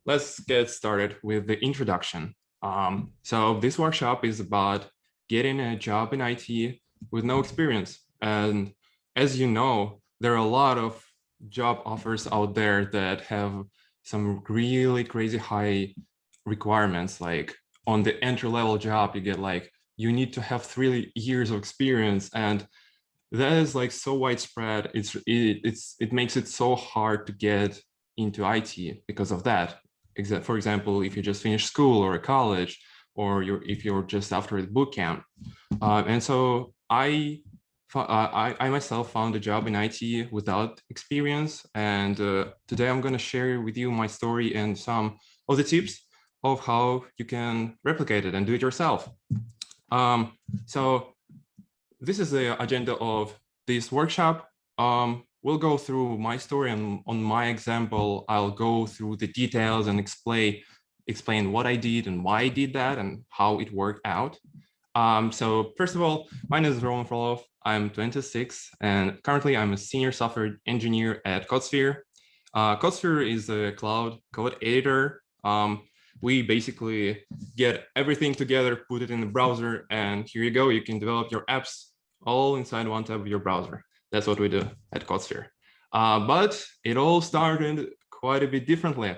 let's get started with the introduction. So this workshop is about getting a job in IT with no experience. And as you know, there are a lot of job offers out there that have some really crazy high requirements. Like on the entry-level job, you get like, you need to have 3 years of experience, and that is like so widespread. It makes it so hard to get into IT because of that. For example, if you just finished school or a college, or if you're just after the boot camp. And so I myself found a job in IT without experience. And today I'm going to share with you my story and some of the tips of how you can replicate it and do it yourself. So this is the agenda of this workshop. We'll go through my story, and on my example, I'll go through the details and explain what I did and why I did that and how it worked out. So first of all, my name is Frolov. I'm 26, and currently I'm a senior software engineer at Codesphere. Codesphere is a cloud code editor. We basically get everything together, put it in the browser, and here you go. You can develop your apps all inside one tab of your browser. That's what we do at Codesphere. But it all started quite a bit differently.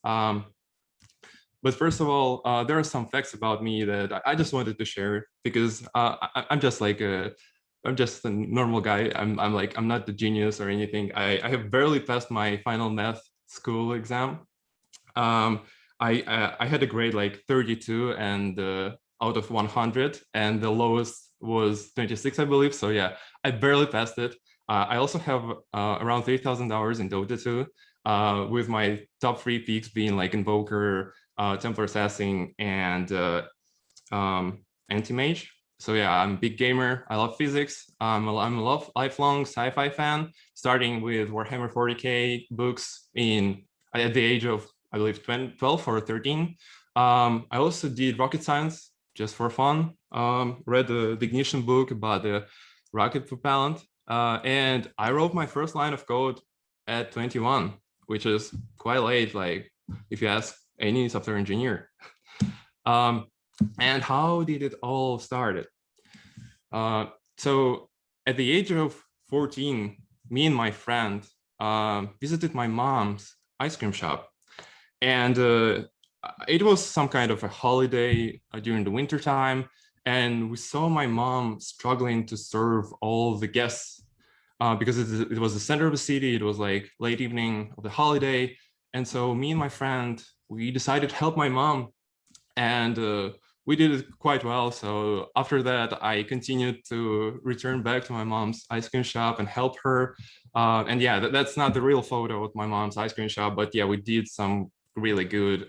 But first of all, there are some facts about me that I just wanted to share because I'm just like I'm just a normal guy. I'm not the genius or anything. I have barely passed my final math school exam. I had a grade like 32 and out of 100, and the lowest was 26, I believe. So yeah, I barely passed it. I also have around 3,000 hours in Dota 2, with my top 3 peaks being like Invoker, Templar Assassin, and Anti-Mage. So yeah, I'm a big gamer. I love physics. I'm a lifelong sci-fi fan, starting with Warhammer 40K books at the age of, I believe, 12 or 13. I also did rocket science just for fun. Read the Ignition book about the rocket propellant. And I wrote my first line of code at 21, which is quite late, like if you ask any software engineer. And how did it all start? So at the age of 14, me and my friend visited my mom's ice cream shop. And it was some kind of a holiday during the winter time. And we saw my mom struggling to serve all the guests because it was the center of the city. It was like late evening of the holiday. And so me and my friend, we decided to help my mom. And we did it quite well. So after that, I continued to return back to my mom's ice cream shop and help her. And yeah, that's not the real photo of my mom's ice cream shop, but yeah, we did some really good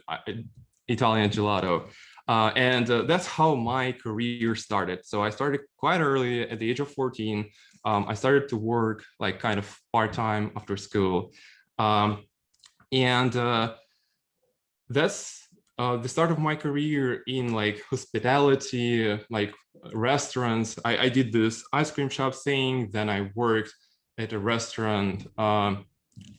Italian gelato. And that's how my career started. So I started quite early at the age of 14. I started to work like kind of part-time after school. And that's the start of my career in like hospitality, like restaurants. I did this ice cream shop thing. Then I worked at a restaurant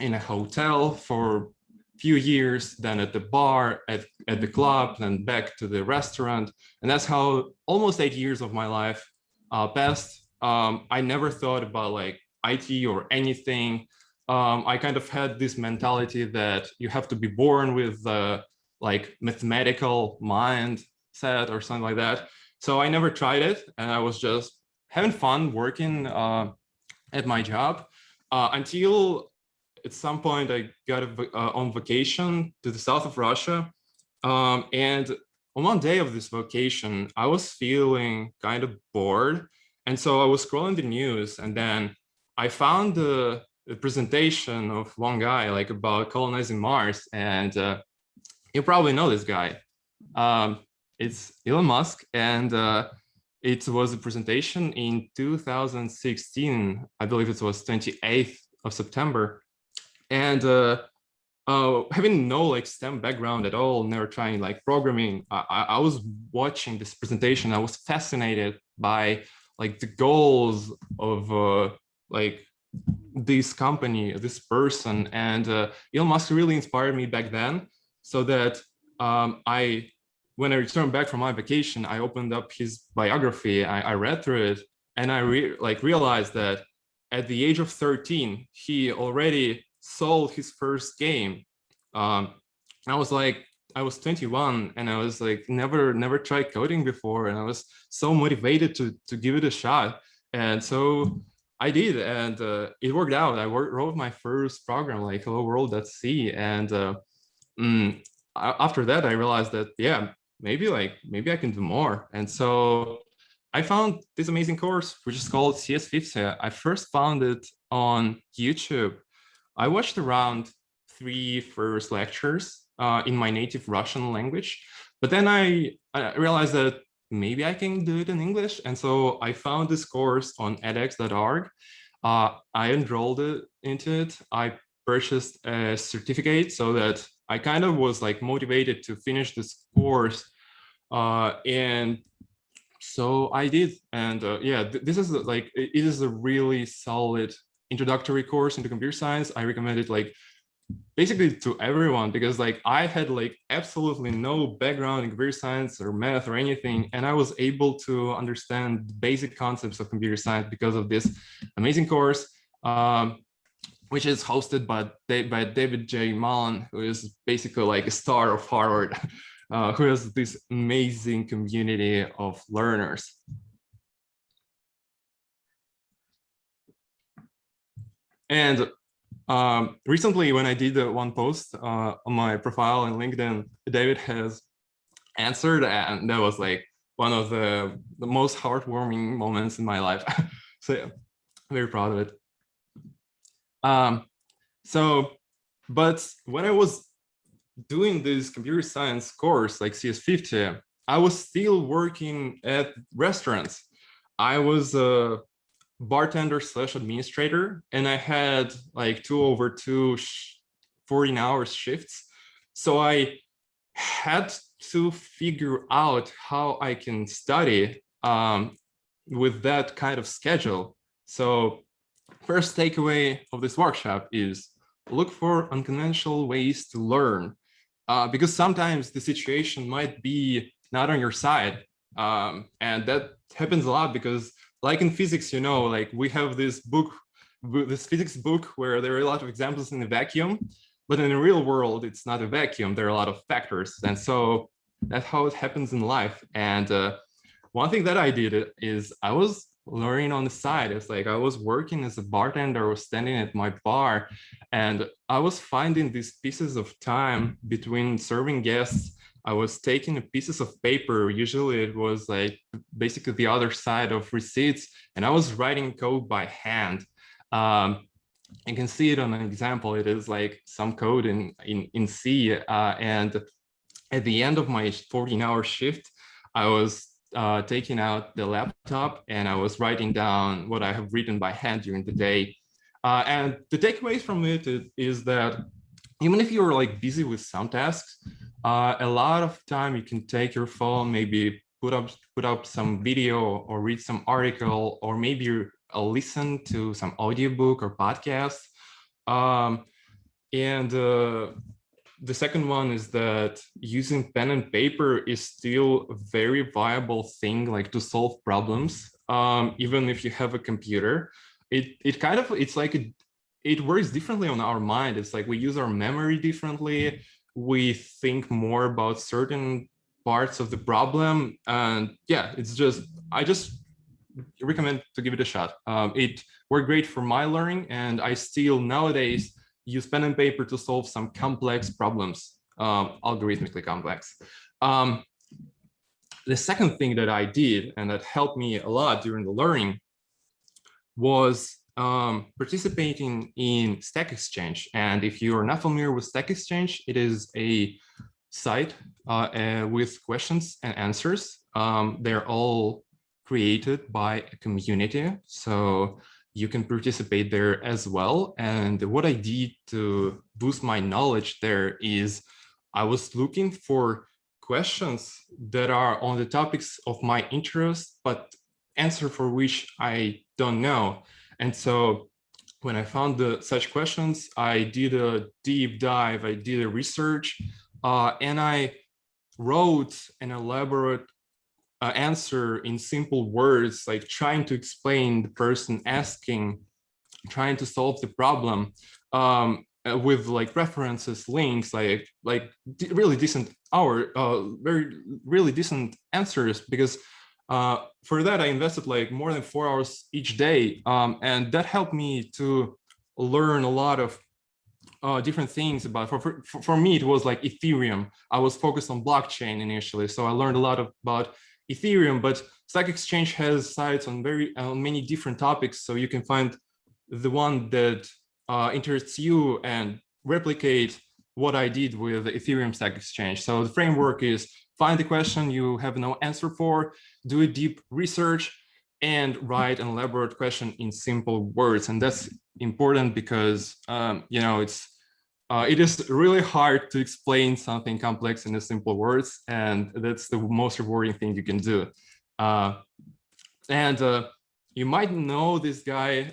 in a hotel for few years, then at the bar, at the club, then back to the restaurant. And that's how almost 8 years of my life passed. I never thought about like IT or anything. I kind of had this mentality that you have to be born with like mathematical mindset or something like that. So I never tried it, and I was just having fun working at my job until at some point I got on vacation to the south of Russia. And on one day of this vacation, I was feeling kind of bored. And so I was scrolling the news, and then I found the presentation of one guy like about colonizing Mars. And you probably know this guy. It's Elon Musk. And it was a presentation in 2016. I believe it was 28th of September. And having no like STEM background at all, never trying like programming, I was watching this presentation. I was fascinated by like the goals of like this company, this person. And Elon Musk really inspired me back then. so that when I returned back from my vacation, I opened up his biography, I read through it, and I realized that at the age of 13, he already sold his first game. I was like, I was 21 and I was like, never tried coding before. And I was so motivated to give it a shot. And so I did, and it worked out. I wrote my first program, like Hello World.c. And after that, I realized that, yeah, maybe I can do more. And so I found this amazing course, which is called CS50. I first found it on YouTube. I watched around 3 first lectures in my native Russian language, but then I realized that maybe I can do it in English. And so I found this course on edX.org. I enrolled into it. I purchased a certificate so that I kind of was like motivated to finish this course. And so I did. And yeah, this is like, it is a really solid introductory course into computer science. I recommend it like basically to everyone, because like I had like absolutely no background in computer science or math or anything, and I was able to understand basic concepts of computer science because of this amazing course, which is hosted by David J Mon, who is basically like a star of Harvard, who has this amazing community of learners. And recently, when I did one post on my profile on LinkedIn, David has answered, and that was like one of the most heartwarming moments in my life. So yeah, very proud of it. But when I was doing this computer science course, like CS50, I was still working at restaurants. I was a bartender / administrator, and I had like 2/2 14-hour shifts. So I had to figure out how I can study with that kind of schedule. So first takeaway of this workshop is look for unconventional ways to learn, because sometimes the situation might be not on your side. And that happens a lot because like in physics, you know, like we have this book, this physics book where there are a lot of examples in a vacuum, but in the real world, it's not a vacuum. There are a lot of factors. And so that's how it happens in life. And one thing that I did is I was learning on the side. It's like I was working as a bartender, I was standing at my bar, and I was finding these pieces of time between serving guests. I was taking pieces of paper. Usually it was like basically the other side of receipts, and I was writing code by hand. You can see it on an example. It is like some code in C. And at the end of my 14-hour shift, I was taking out the laptop and I was writing down what I have written by hand during the day. And the takeaways from it is that even if you're like busy with some tasks, a lot of time you can take your phone, maybe put up some video or read some article, or maybe listen to some audiobook or podcast. And the second one is that using pen and paper is still a very viable thing, like to solve problems, even if you have a computer. It's like it works differently on our mind. It's like we use our memory differently. We think more about certain parts of the problem, and yeah, I just recommend to give it a shot. It worked great for my learning, and I still nowadays use pen and paper to solve some complex problems, algorithmically complex. The second thing that I did, and that helped me a lot during the learning, was participating in Stack Exchange. And if you're not familiar with Stack Exchange, it is a site with questions and answers. They're all created by a community, so you can participate there as well. And what I did to boost my knowledge there is I was looking for questions that are on the topics of my interest, but answer for which I don't know. And so when I found such questions, I did a deep dive, I did a research, and I wrote an elaborate answer in simple words, like trying to explain the person asking, trying to solve the problem, with like references, links, like really decent really decent answers, because for that I invested like more than 4 hours each day, and that helped me to learn a lot of different things about. For me, it was like Ethereum. I was focused on blockchain initially, so I learned a lot about Ethereum. But Stack Exchange has sites on many different topics, so you can find the one that interests you and replicate what I did with the Ethereum Stack Exchange. So the framework is find the question you have no answer for, do a deep research, and write an elaborate question in simple words. And that's important because it is really hard to explain something complex in a simple words, and that's the most rewarding thing you can do. And you might know this guy.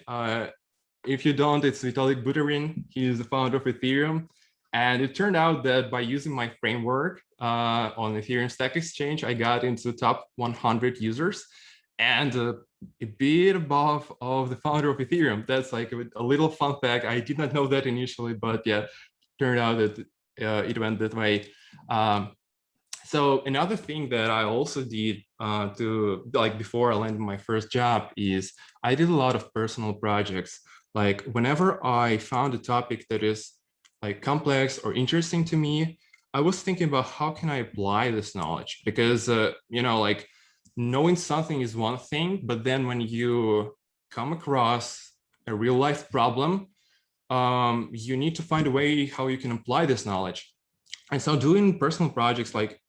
If you don't, it's Vitalik Buterin. He is the founder of Ethereum. And it turned out that by using my framework on Ethereum Stack Exchange, I got into the top 100 users, and a bit above of the founder of Ethereum. That's like a little fun fact. I did not know that initially, but yeah, turned out that it went that way. So another thing that I also did to like before I landed my first job is I did a lot of personal projects. Like whenever I found a topic that is like complex or interesting to me, I was thinking about how can I apply this knowledge, because like knowing something is one thing, but then when you come across a real life problem, you need to find a way how you can apply this knowledge. And so doing personal projects like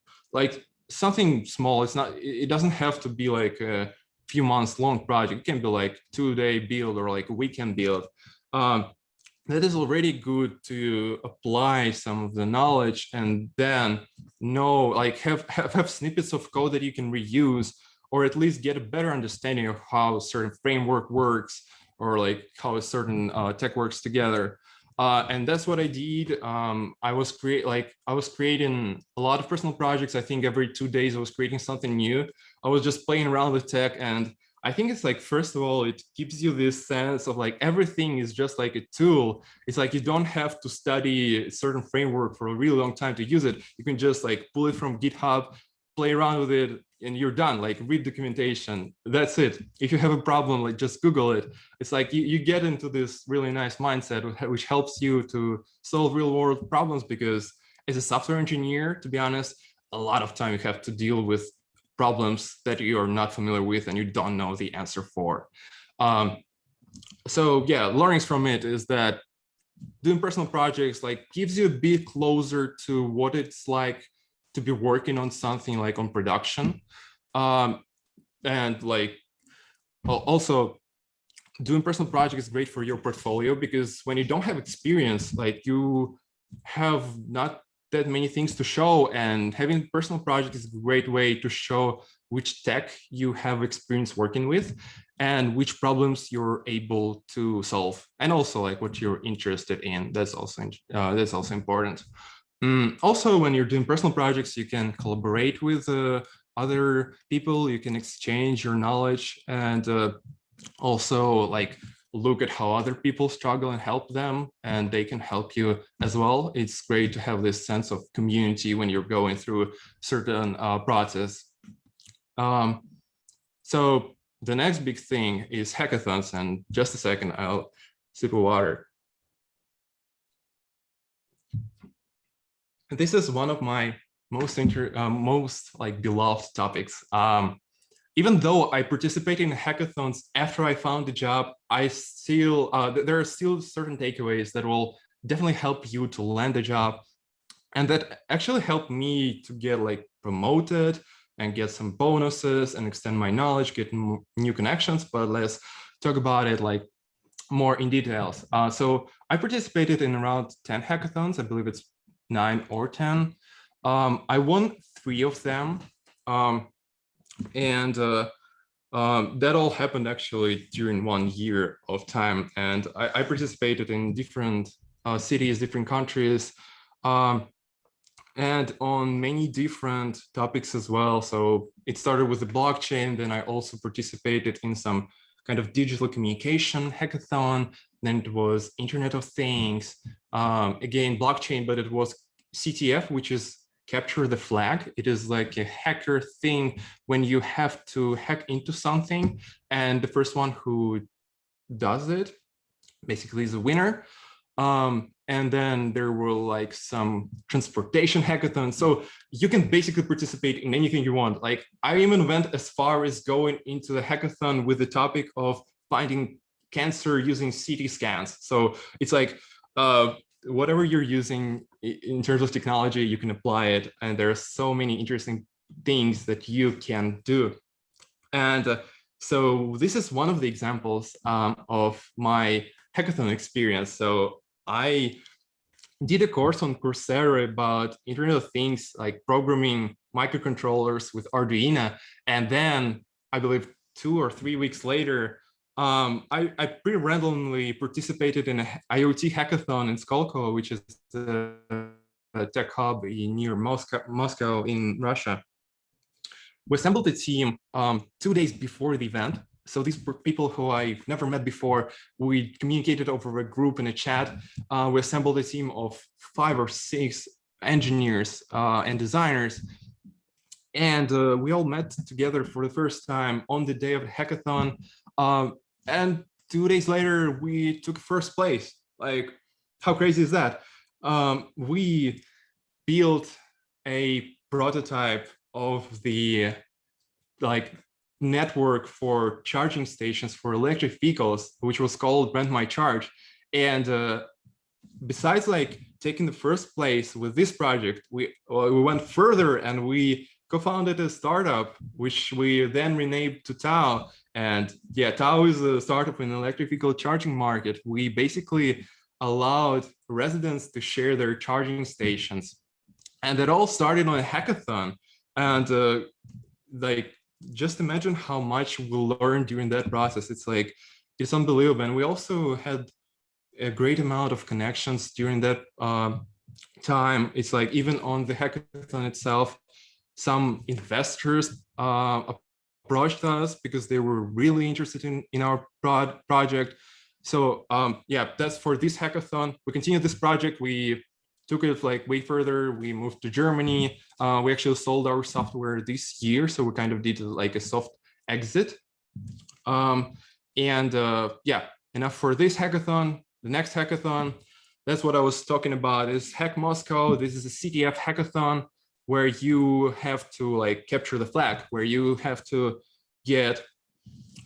something small, it doesn't have to be like a few months long project. It can be like 2-day build or like a weekend build. That is already good to apply some of the knowledge, and then have snippets of code that you can reuse, or at least get a better understanding of how a certain framework works, or like how a certain tech works together. And that's what I did. I was creating a lot of personal projects. I think every 2 days I was creating something new. I was just playing around with tech, and I think it's like, first of all, it gives you this sense of like everything is just like a tool. It's like you don't have to study a certain framework for a really long time to use it. You can just like pull it from GitHub, play around with it, and you're done. Like read documentation. That's it. If you have a problem, like just Google it. It's like you get into this really nice mindset, which helps you to solve real world problems, because as a software engineer, to be honest, a lot of time you have to deal with problems that you are not familiar with and you don't know the answer for. So yeah, learnings from it is that doing personal projects like gives you a bit closer to what it's like to be working on something like on production. And like also doing personal projects is great for your portfolio, because when you don't have experience, like you have not that many things to show, and having personal project is a great way to show which tech you have experience working with and which problems you're able to solve, and also like what you're interested in. That's also important. Also, when you're doing personal projects, you can collaborate with other people. You can exchange your knowledge, and also like look at how other people struggle and help them, and they can help you as well. It's great to have this sense of community when you're going through certain process. So the next big thing is hackathons, and just a second, I'll sip of water. This is one of my most like beloved topics. Even though I participated in hackathons after I found the job, I still there are still certain takeaways that will definitely help you to land a job, and that actually helped me to get like promoted and get some bonuses and extend my knowledge, get new connections. But let's talk about it like more in details. So I participated in around 10 hackathons. I believe it's 9 or 10. I won 3 of them. And that all happened actually during 1 year of time. And I participated in different cities, different countries. and on many different topics as well. So it started with the blockchain, then I also participated in some kind of digital communication hackathon, then it was Internet of Things, again, blockchain, but it was CTF, which is capture the flag. It is like a hacker thing when you have to hack into something, and the first one who does it basically is a winner. And then there were like some transportation hackathons. So you can basically participate in anything you want. Like I even went as far as going into the hackathon with the topic of finding cancer using CT scans. So it's like whatever you're using in terms of technology, you can apply it. And there are so many interesting things that you can do. And so this is one of the examples of my hackathon experience. So I did a course on Coursera about Internet of Things, like programming microcontrollers with Arduino. And then I believe 2 or 3 weeks later, I pretty randomly participated in an IoT hackathon in Skolkovo, which is a tech hub near Moscow in Russia. We assembled a team 2 days before the event. So these were people who I've never met before. We communicated over a group in a chat. We assembled a team of 5 or 6 engineers and designers. And we all met together for the first time on the day of the hackathon. And 2 days later, we took first place. Like, how crazy is that? We built a prototype of the network for charging stations for electric vehicles, which was called Brand My Charge. And besides like taking the first place with this project, we went further and we co-founded a startup, which we then renamed to Tao. And yeah, Tao is a startup in the electric vehicle charging market. We basically allowed residents to share their charging stations. And it all started on a hackathon. And like, just imagine how much we learned during that process. It's unbelievable. And we also had a great amount of connections during that time. It's like even on the hackathon itself, some investors approached us because they were really interested in our project. So yeah, that's for this hackathon. We continued this project. We took it like way further. We moved to Germany. We actually sold our software this year. So we kind of did like a soft exit. Yeah, enough for this hackathon. The next hackathon, that's what I was talking about, is Hack Moscow. This is a CTF hackathon where you have to like capture the flag, where you have to get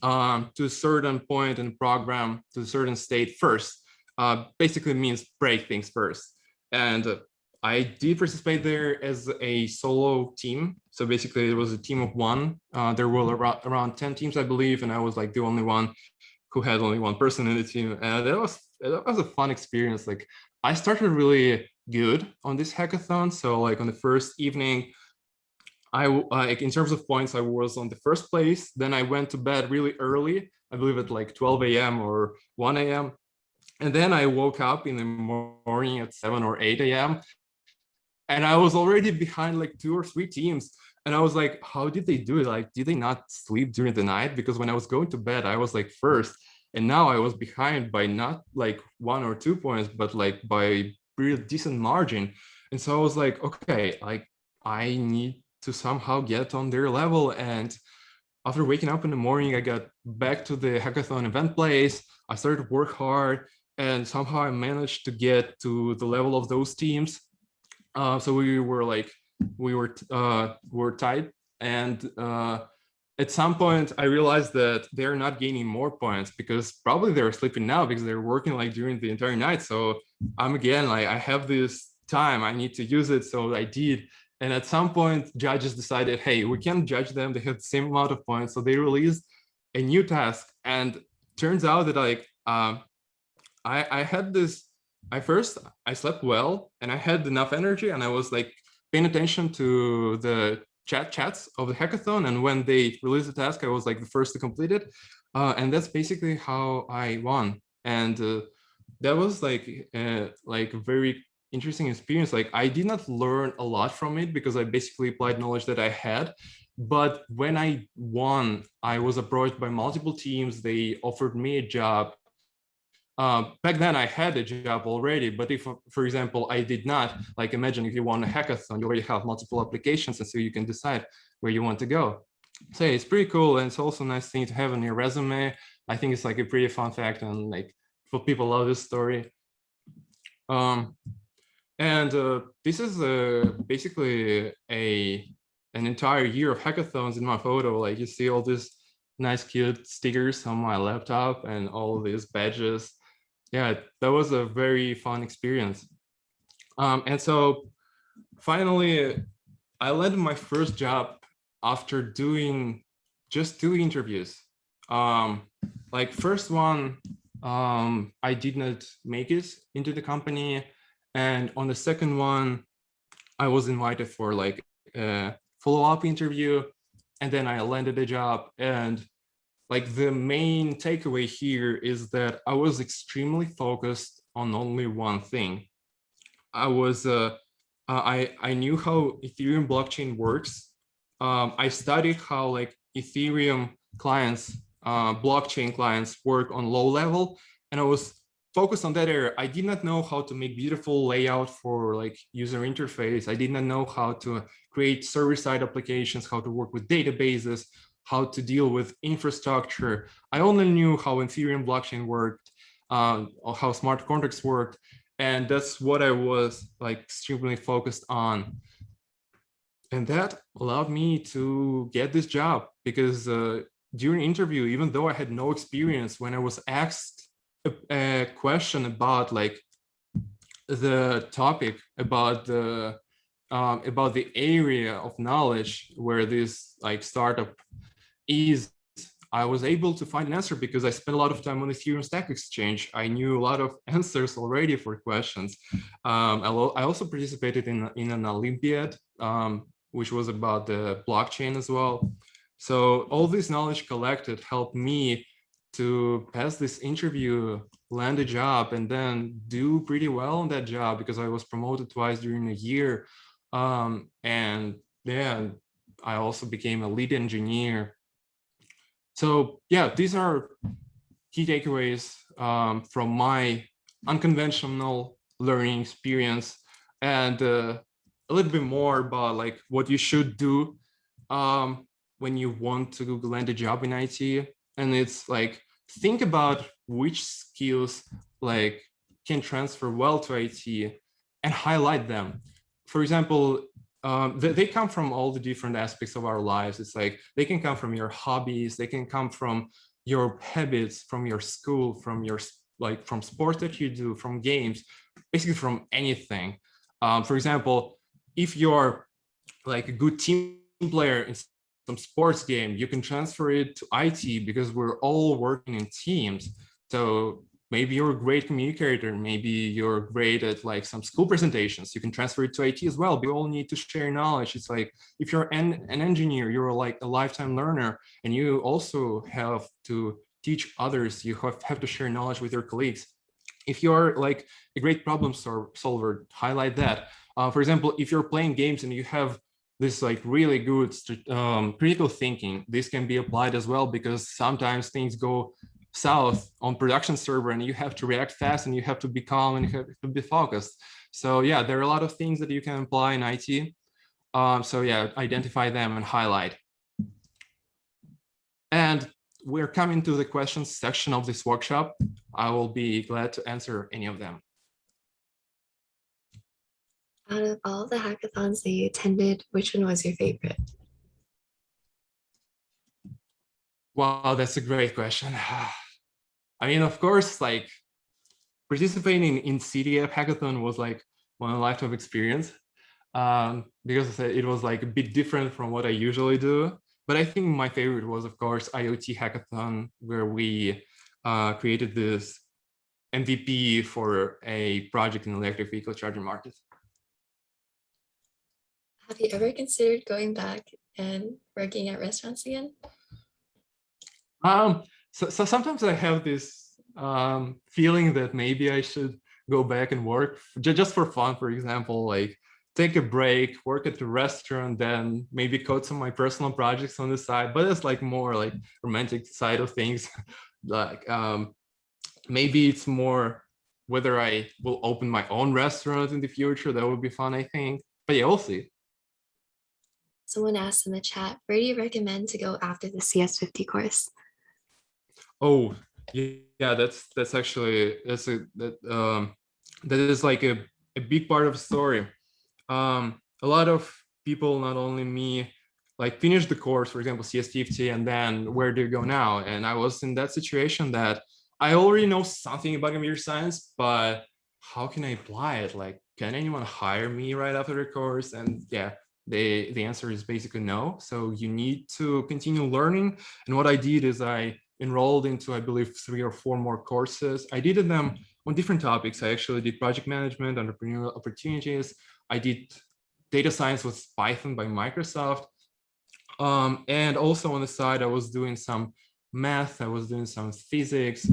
to a certain point in the program, to a certain state first. Basically means break things first. And I did participate there as a solo team. So basically it was a team of 1. There were around 10 teams, I believe. And I was like the only one who had only 1 person in the team. And that was a fun experience. Like I started really good on this hackathon. So like on the first evening, like in terms of points, I was on the first place. Then I went to bed really early, I believe at like 12 a.m. or 1 a.m. And then I woke up in the morning at 7 or 8 a.m. And I was already behind like 2 or 3 teams. And I was like, how did they do it? Like, did they not sleep during the night? Because when I was going to bed, I was like first. And now I was behind by not like 1 or 2 points, but like by a pretty decent margin. And so I was like, okay, like I need to somehow get on their level. And after waking up in the morning, I got back to the hackathon event place. I started to work hard. And somehow I managed to get to the level of those teams. So we were tight. And at some point, I realized that they're not gaining more points because probably they're sleeping now because they're working like during the entire night. So I'm again like, I have this time, I need to use it. So I did. And at some point, judges decided, hey, we can't judge them. They have the same amount of points. So they released a new task. And turns out that like, I had this, I slept well and I had enough energy and I was like paying attention to the chats of the hackathon. And when they released the task, I was like the first to complete it. And that's basically how I won. And that was like a very interesting experience. Like I did not learn a lot from it because I basically applied knowledge that I had. But when I won, I was approached by multiple teams. They offered me a job. Back then I had a job already, but if, for example, I did not, like imagine if you want a hackathon, you already have multiple applications and so you can decide where you want to go. So yeah, it's pretty cool. And it's also a nice thing to have on your resume. I think it's like a pretty fun fact and like for people love this story. And this is basically an entire year of hackathons in my photo. Like you see all these nice cute stickers on my laptop and all these badges. Yeah, that was a very fun experience. And so finally, I landed my first job after doing just 2 interviews. Like first one, I did not make it into the company. And on the second one, I was invited for like a follow-up interview, and then I landed a job. And like the main takeaway here is that I was extremely focused on only one thing. I knew how Ethereum blockchain works. I studied how like Ethereum clients, blockchain clients work on Lowlevel, and I was focused on that area. I did not know how to make beautiful layout for like user interface. I did not know how to create server-side applications, how to work with databases, how to deal with infrastructure. I only knew how Ethereum blockchain worked, or how smart contracts worked. And that's what I was like extremely focused on. And that allowed me to get this job because during interview, even though I had no experience, when I was asked a question about like the topic, about the area of knowledge where this like startup is, I was able to find an answer because I spent a lot of time on the Ethereum Stack Exchange. I knew a lot of answers already for questions. I also participated in an Olympiad, which was about the blockchain as well. So all this knowledge collected helped me to pass this interview, land a job, and then do pretty well on that job because I was promoted twice during a year. And yeah, I also became a lead engineer. So yeah, these are key takeaways from my unconventional learning experience, and a little bit more about like what you should do when you want to land a job in IT. And it's like, think about which skills like can transfer well to IT and highlight them. For example, they come from all the different aspects of our lives. It's like they can come from your hobbies, they can come from your habits, from your school, from your like from sports that you do, from games, basically from anything. For example, if you're like a good team player in some sports game, you can transfer it to IT because we're all working in teams. So maybe you're a great communicator, maybe you're great at like some school presentations, you can transfer it to IT as well. We all need to share knowledge. It's like if you're an engineer, you're like a lifetime learner, and you also have to teach others. You have to share knowledge with your colleagues. If you're like a great problem solver, highlight that. For example, if you're playing games and you have this like really good critical thinking, this can be applied as well, because sometimes things go south on production server and you have to react fast and you have to be calm and you have to be focused. So yeah, there are a lot of things that you can apply in IT. So yeah, identify them and highlight. And we're coming to the questions section of this workshop. I will be glad to answer any of them. Out of all the hackathons that you attended, which one was your favorite? Wow, that's a great question. I mean, of course, like participating in CDF hackathon was like one lifetime experience, because it was like a bit different from what I usually do. But I think my favorite was, of course, IoT hackathon, where we created this MVP for a project in electric vehicle charging market. Have you ever considered going back and working at restaurants again? So sometimes I have this feeling that maybe I should go back and work just for fun, for example, like take a break, work at the restaurant, then maybe code some of my personal projects on the side. But it's like more like romantic side of things. Like maybe it's more whether I will open my own restaurant in the future. That would be fun, I think. But yeah, we'll see. Someone asked in the chat, where do you recommend to go after the CS50 course? Oh, yeah, that's actually that is like a big part of the story. A lot of people, not only me, like finish the course, for example, CS50, and then where do you go now? And I was in that situation that I already know something about computer science, but how can I apply it? Like, can anyone hire me right after the course? And yeah, the answer is basically no. So you need to continue learning. And what I did is I enrolled into, I believe, 3 or 4 more courses. I did them on different topics. I actually did project management, entrepreneurial opportunities. I did data science with Python by Microsoft. And also on the side, I was doing some math, I was doing some physics,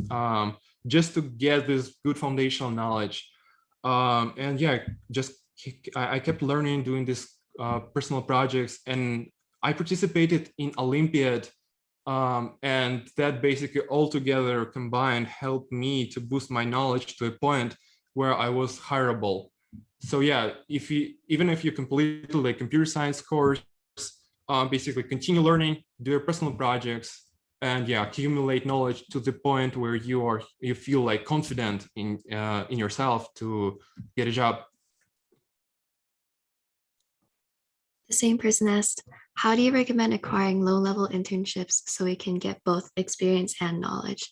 just to get this good foundational knowledge. And yeah, just I kept learning, doing these personal projects, and I participated in Olympiad, and that basically all together combined helped me to boost my knowledge to a point where I was hireable. So yeah, if you even if you complete a computer science course, basically continue learning, do your personal projects, and yeah, accumulate knowledge to the point where you feel like confident in yourself to get a job. The same person asked, how do you recommend acquiring low-level internships so we can get both experience and knowledge?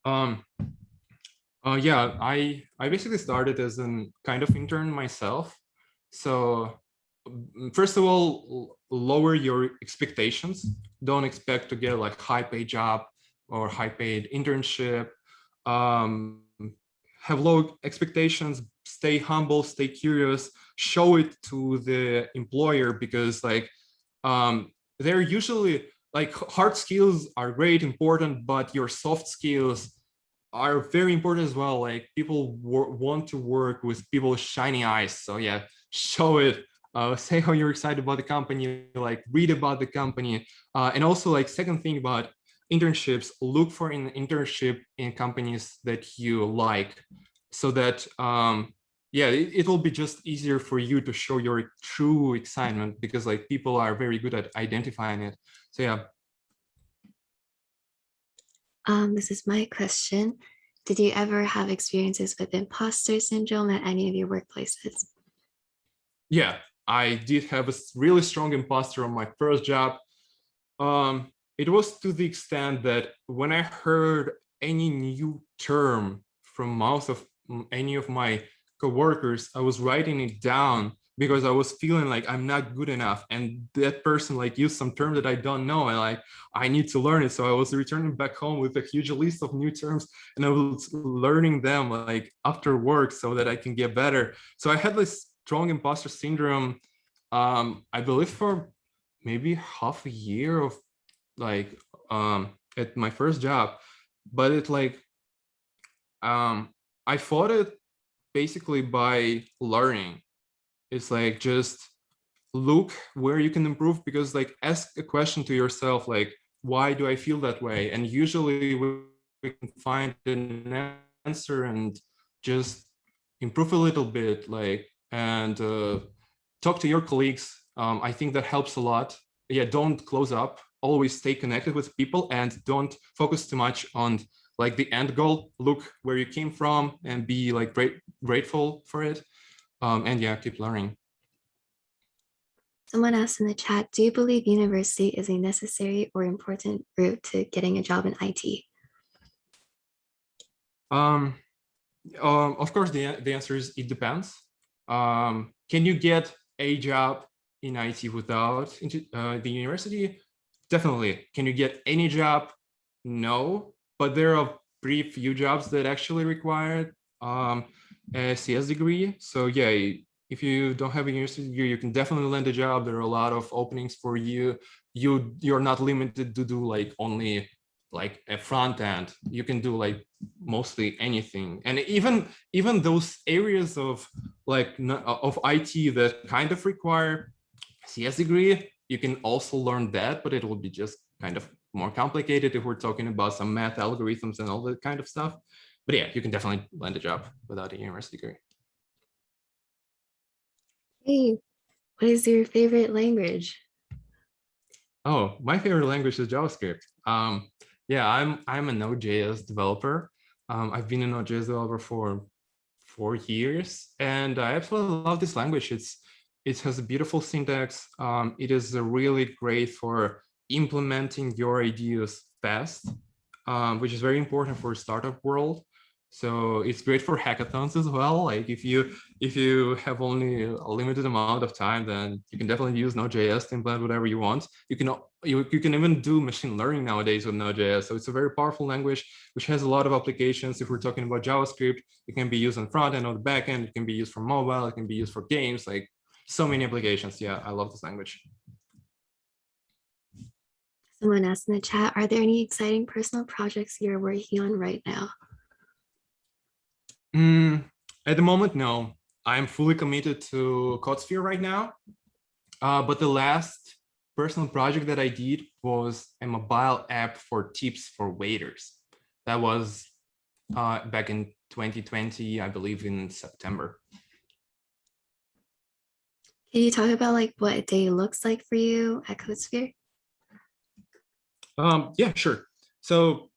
Yeah, I basically started as an kind of intern myself. So first of all, lower your expectations. Don't expect to get like high paid job or high paid internship. Have low expectations, stay humble, stay curious, show it to the employer, because like they're usually like hard skills are great, important, but your soft skills are very important as well. Like people want to work with people with shiny eyes. So yeah, show it. Say how you're excited about the company, like read about the company. And also like second thing about internships, look for an internship in companies that you like, so that yeah, it will be just easier for you to show your true excitement, because like people are very good at identifying it. So yeah. This is my question. Did you ever have experiences with imposter syndrome at any of your workplaces? Yeah, I did have a really strong imposter on my first job. It was to the extent that when I heard any new term from mouth of any of my coworkers, I was writing it down because I was feeling like I'm not good enough, and that person like used some term that I don't know, and like I need to learn it. So I was returning back home with a huge list of new terms, and I was learning them like after work so that I can get better. So I had this strong imposter syndrome, I believe for maybe half a year of like at my first job. But it like I fought it basically by learning. It's like just look where you can improve, because like ask a question to yourself, like why do I feel that way, and usually we can find an answer and just improve a little bit, like, and talk to your colleagues. I think that helps a lot. Yeah, don't close up, always stay connected with people, and don't focus too much on like the end goal. Look where you came from and be like grateful for it. And yeah, keep learning. Someone asked in the chat, do you believe university is a necessary or important route to getting a job in IT? Of course, the answer is it depends. Can you get a job in IT without the university? Definitely. Can you get any job? No, but there are pretty few jobs that actually require a CS degree. So yeah, if you don't have a university degree, you can definitely land a job. There are a lot of openings for you. You're not limited to do like only like a front end. You can do like mostly anything, and even those areas of like of IT that kind of require CS degree, you can also learn that, but it will be just kind of more complicated if we're talking about some math algorithms and all that kind of stuff. But yeah, you can definitely land a job without a university degree. Hey, what is your favorite language? Oh, my favorite language is JavaScript. Yeah, I'm a Node.js developer. I've been a Node.js developer for 4 years, and I absolutely love this language. It has a beautiful syntax. It is really great for implementing your ideas fast, which is very important for a startup world. So it's great for hackathons as well. Like if you have only a limited amount of time, then you can definitely use Node.js to implement whatever you want. You can even do machine learning nowadays with Node.js. So it's a very powerful language which has a lot of applications. If we're talking about JavaScript, it can be used on front end or the back end. It can be used for mobile. It can be used for games. Like so many applications. Yeah, I love this language. Someone asked in the chat, are there any exciting personal projects you're working on right now? At the moment, no. I'm fully committed to Codesphere right now. But the last personal project that I did was a mobile app for tips for waiters. That was back in 2020, I believe in September. Can you talk about like what a day looks like for you at Codesphere? Yeah, sure. So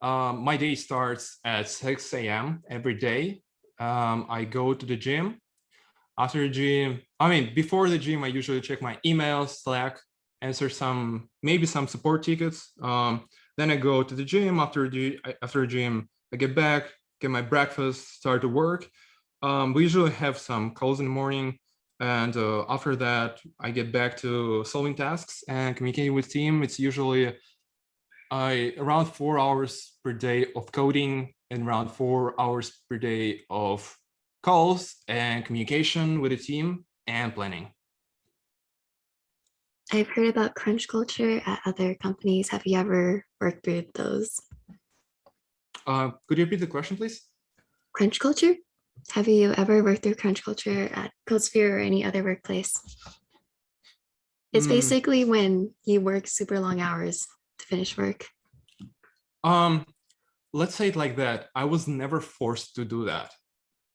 my day starts at 6 a.m. every day. I go to the gym. After the gym, before the gym, I usually check my email, Slack, answer maybe some support tickets. Then I go to the gym. After the gym, I get back, get my breakfast, start to work. We usually have some calls in the morning. And after that, I get back to solving tasks and communicating with team. It's usually around 4 hours per day of coding and around 4 hours per day of calls and communication with the team and planning. I've heard about crunch culture at other companies. Have you ever worked with those? Could you repeat the question, please? Crunch culture? Have you ever worked through crunch culture at Codesphere or any other workplace? It's basically when you work super long hours to finish work. Let's say it like that. I was never forced to do that,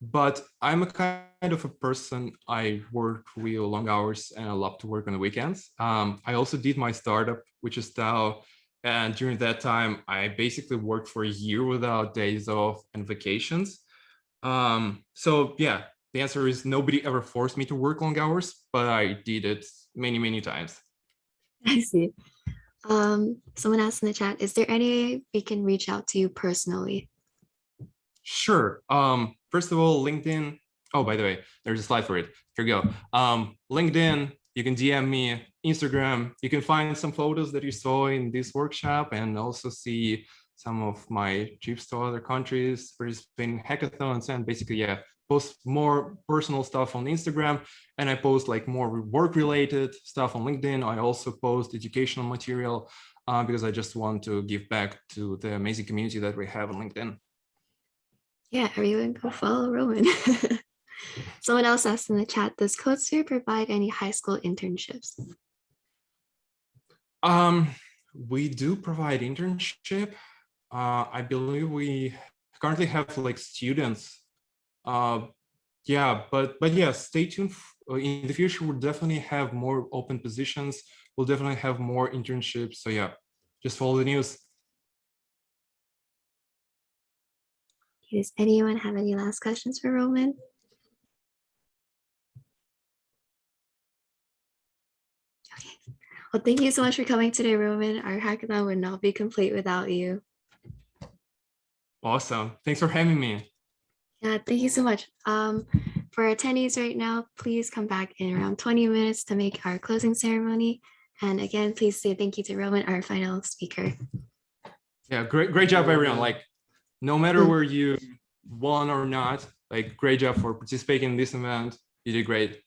but I'm a kind of a person, I work real long hours and I love to work on the weekends. I also did my startup, which is DAO. And during that time, I basically worked for a year without days off and vacations. So yeah, the answer is nobody ever forced me to work long hours, but I did it many, many times. I see. Someone asked in the chat, is there any way we can reach out to you personally? Sure. First of all, LinkedIn. Oh, by the way, there's a slide for it. Here we go. LinkedIn, you can DM me, Instagram. You can find some photos that you saw in this workshop and also see some of my trips to other countries, participating in hackathons, and basically, yeah, post more personal stuff on Instagram, and I post like more work-related stuff on LinkedIn. I also post educational material because I just want to give back to the amazing community that we have on LinkedIn. Yeah, everyone go follow Roman. Someone else asked in the chat, does Codesphere provide any high school internships? We do provide internship. I believe we currently have like students. Yeah, but yeah, stay tuned. In the future, we'll definitely have more open positions. We'll definitely have more internships. So yeah, just follow the news. Does anyone have any last questions for Roman? Okay. Well, thank you so much for coming today, Roman. Our hackathon would not be complete without you. Awesome. Thanks for having me. Yeah, thank you so much. For attendees right now, please come back in around 20 minutes to make our closing ceremony. And again, please say thank you to Roman, our final speaker. Yeah, great job, everyone. Like, no matter where you won or not, like, great job for participating in this event. You did great.